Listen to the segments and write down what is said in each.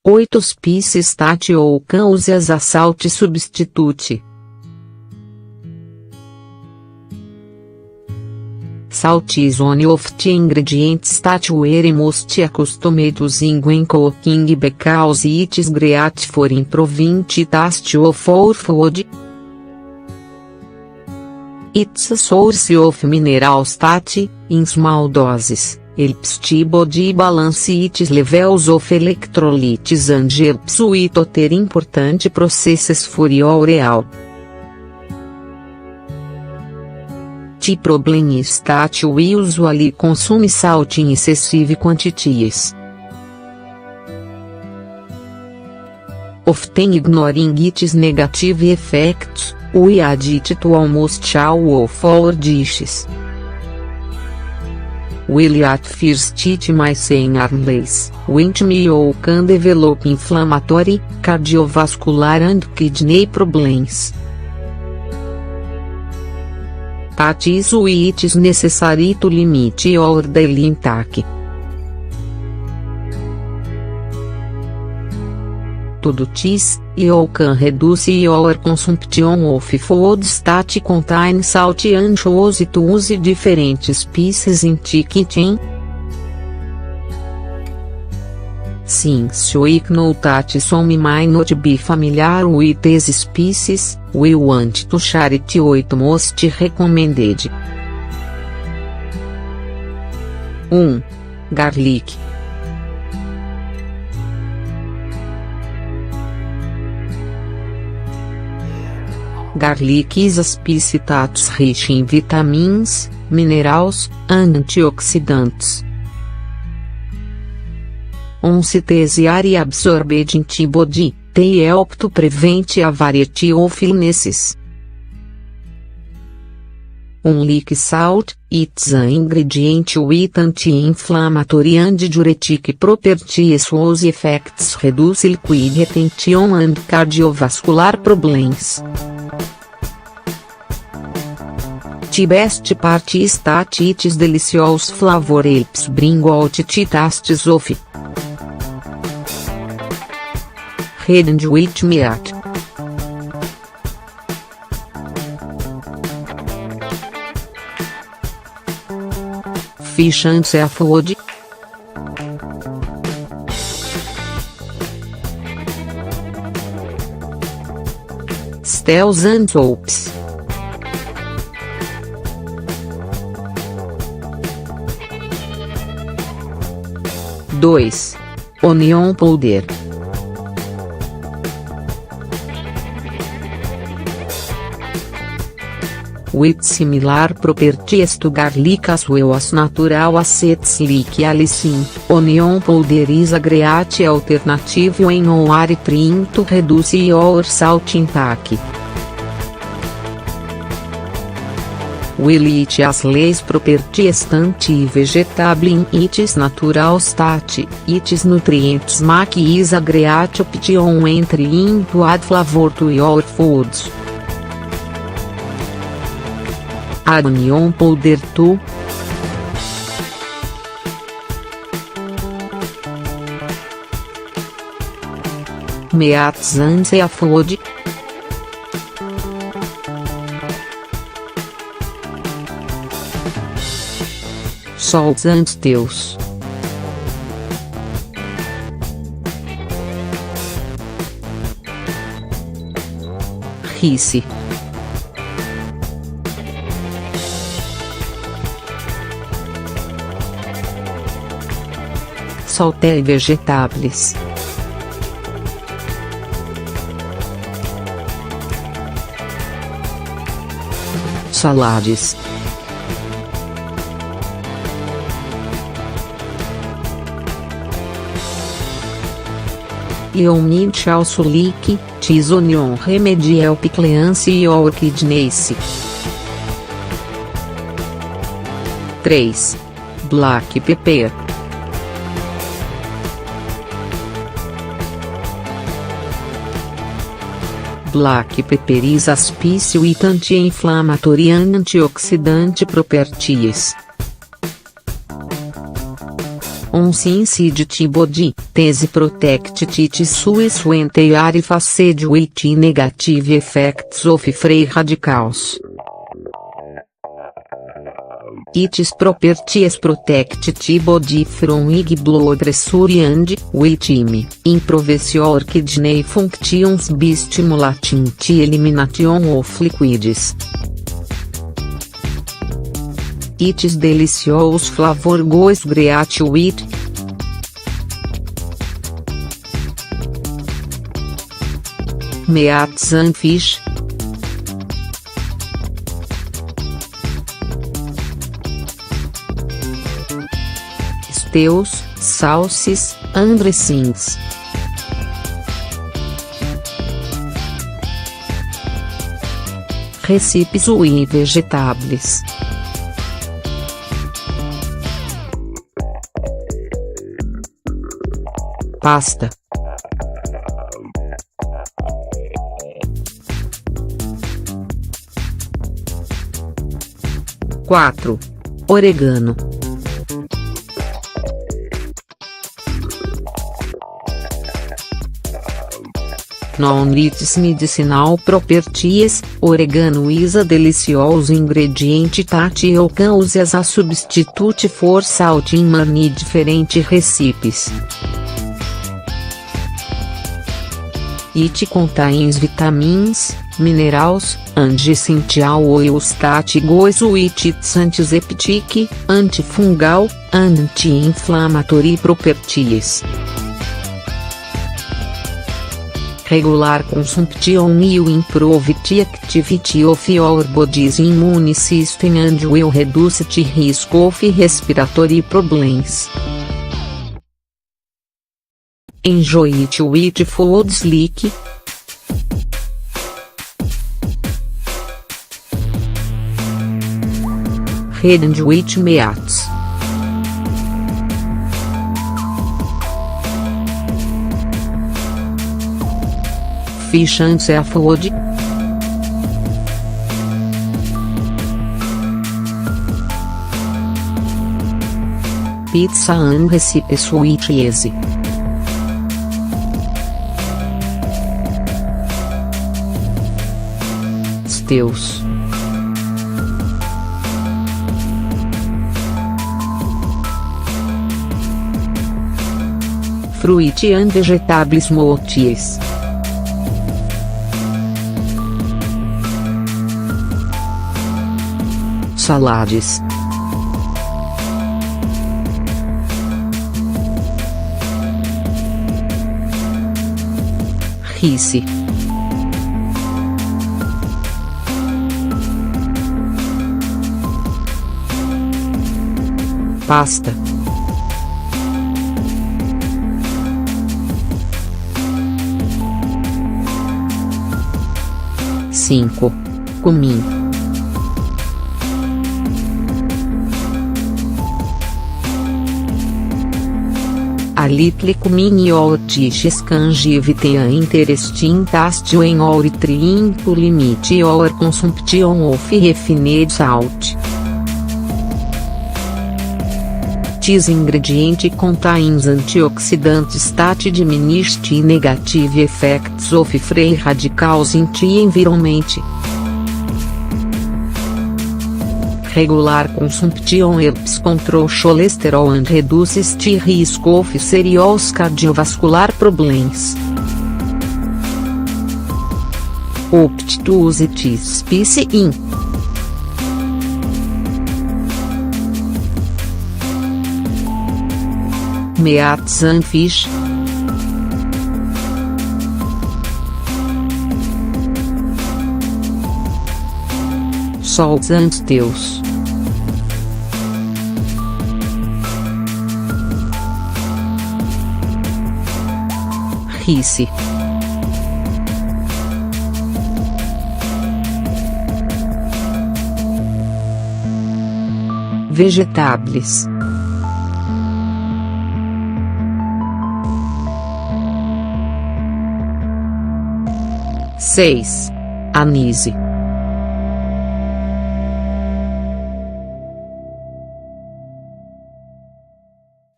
8 species stat ou can use as a salt substitute. Salt is one of the ingredients that we're most accustomed using when cooking because it is great for improving the taste of our food. It's a source of minerals that, in small doses, helps the body balance its levels of electrolytes and helps with other important processes for your health. The problem is that we usually consume salt in excessive quantities, often ignoring its negative effects. We add it to almost all of our dishes. While at first it may seem harmless, windmill can develop inflammatory, cardiovascular and kidney problems. That is why it is necessary to limit your daily intake. To do this, you can reduce your consumption of foods that contain salt and choose to use different species in the kitchen. Since we know that some may not be familiar with these species, we want to share the 8 most recommended. 1. Garlic. Garlic is a species that's rich in vitamins, minerals, and antioxidants. Once these are absorbed in the body, they help to prevent a variety of illnesses. Unlike salt, it's an ingredient with anti-inflammatory and diuretic properties whose effects reduce liquid retention and cardiovascular problems. The best part is that its delicious flavor helps bring out the tastes of red and white meat. Fish and seafood. Stews and soups. Dois. Onion powder. With similar properties to garlic as well as natural acids like allicin, onion powder is a great alternative when you are trying to reduce your salt intake. While it has less properties than the vegetable in its natural state, its nutrients make it a great option when trying to add flavor to your foods. Add onion powder too. Meats and seafood. Salts and stews. Rice. Sauté vegetables. Salades. You need also like, this onion remedy help cleanse your kidneys. 3. Black pepper. Black pepper is a spice with anti-inflammatory and antioxidant properties. On sincidity body, tese protect it suis entire facade with negative effects of free radicals. Its properties protect the body from high blood pressure and, with time, improves your kidney functions by stimulating the elimination of liquids. Its delicious flavor goes great with meats and fish. Stews, sauces, and dressings. Recipes e vegetables. Pasta. Quatro. Oregano. Non its medicinal properties, oregano is a delicious ingredient that you can use as a substitute for salt in many different recipes. It contains vitamins, minerals, and essential oils that goes with its antiseptic, antifungal, and anti-inflammatory properties. Regular consumption will improve the activity of your body's immune system and will reduce the risk of respiratory problems. Enjoy it with foods like red and white meats. Fish and seafood. Pizza and recipes with cheese. Stews. Fruit and vegetable smoothies. Salades. Rice. Pasta. Cinco. Cumim. A little cumin your dishes can give the interesting taste when or trying to limit your consumption of refined salt. This ingredient contains antioxidants that diminish the negative effects of free radicals in the environment. Regular consumption helps control cholesterol and reduces the risk of serious cardiovascular problems. Opt to use this spice in meats and fish. Salts and stews. Rice. Vegetables. Seis. Anise.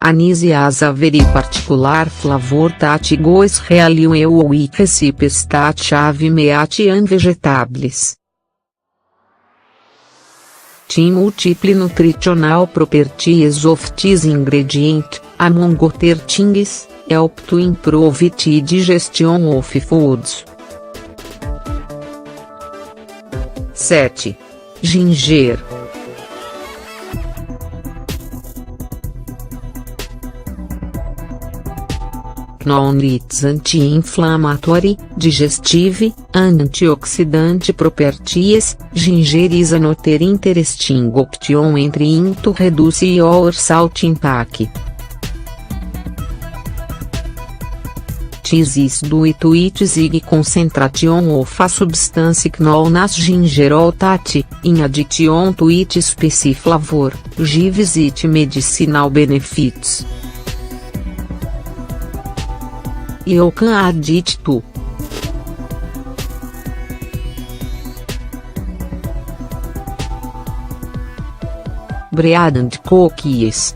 Anisiasa veri particular flavor tati gois realium eu e recipes tat chave meati an vegetables. Tim multiple nutritional properties of this ingredient, among other things, help to improve the digestion of foods. 7. Ginger. Knowledge anti-inflammatory, digestive, and antioxidant properties. Ginger is another interesting option entering to reduce your salt intake. This is due to its high concentration of a substance known as gingerol-tat, in addition to its specific flavor, gives it medicinal benefits. You can add it to bread and cookies.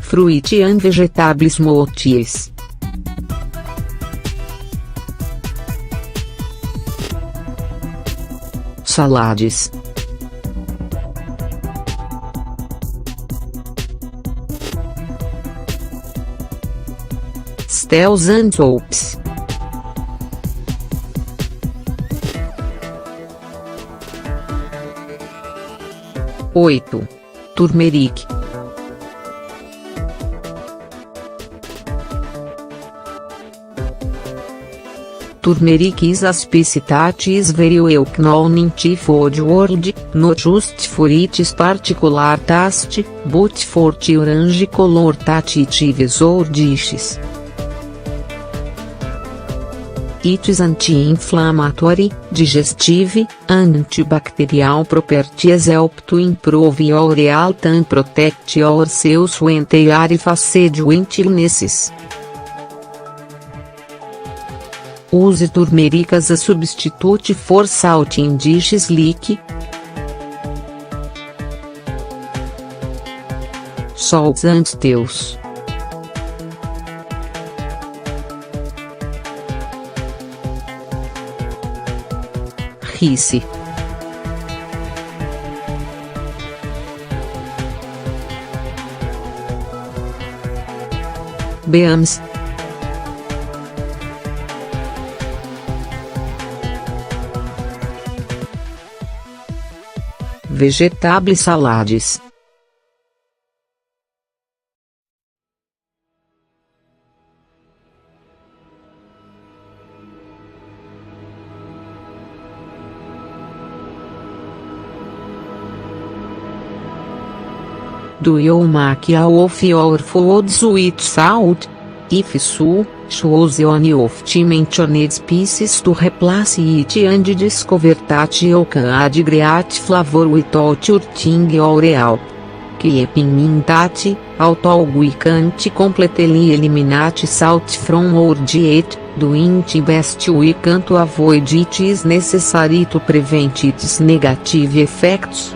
Fruit and vegetable smoothies. Salades. Stews and soups. Oito. Turmeric. Turmeric is a spice that is very well known in the food world, not just for its particular taste, but for the orange color that it gives our dishes. It is anti-inflammatory, digestive, and antibacterial properties help to improve your health and protect your cells when they are faced with illnesses. Use turmeric as a substitute for salt in dishes like salts and stews. Rice. Beans. Vegetable salades. Do you make all of your foods with salt? If so, choose one of the mentioned species to replace it and discover that you can add great flavor without hurting your health. Keep in mind that, although we can't completely eliminate salt from our diet, doing the best we can to avoid it is necessary to prevent its negative effects.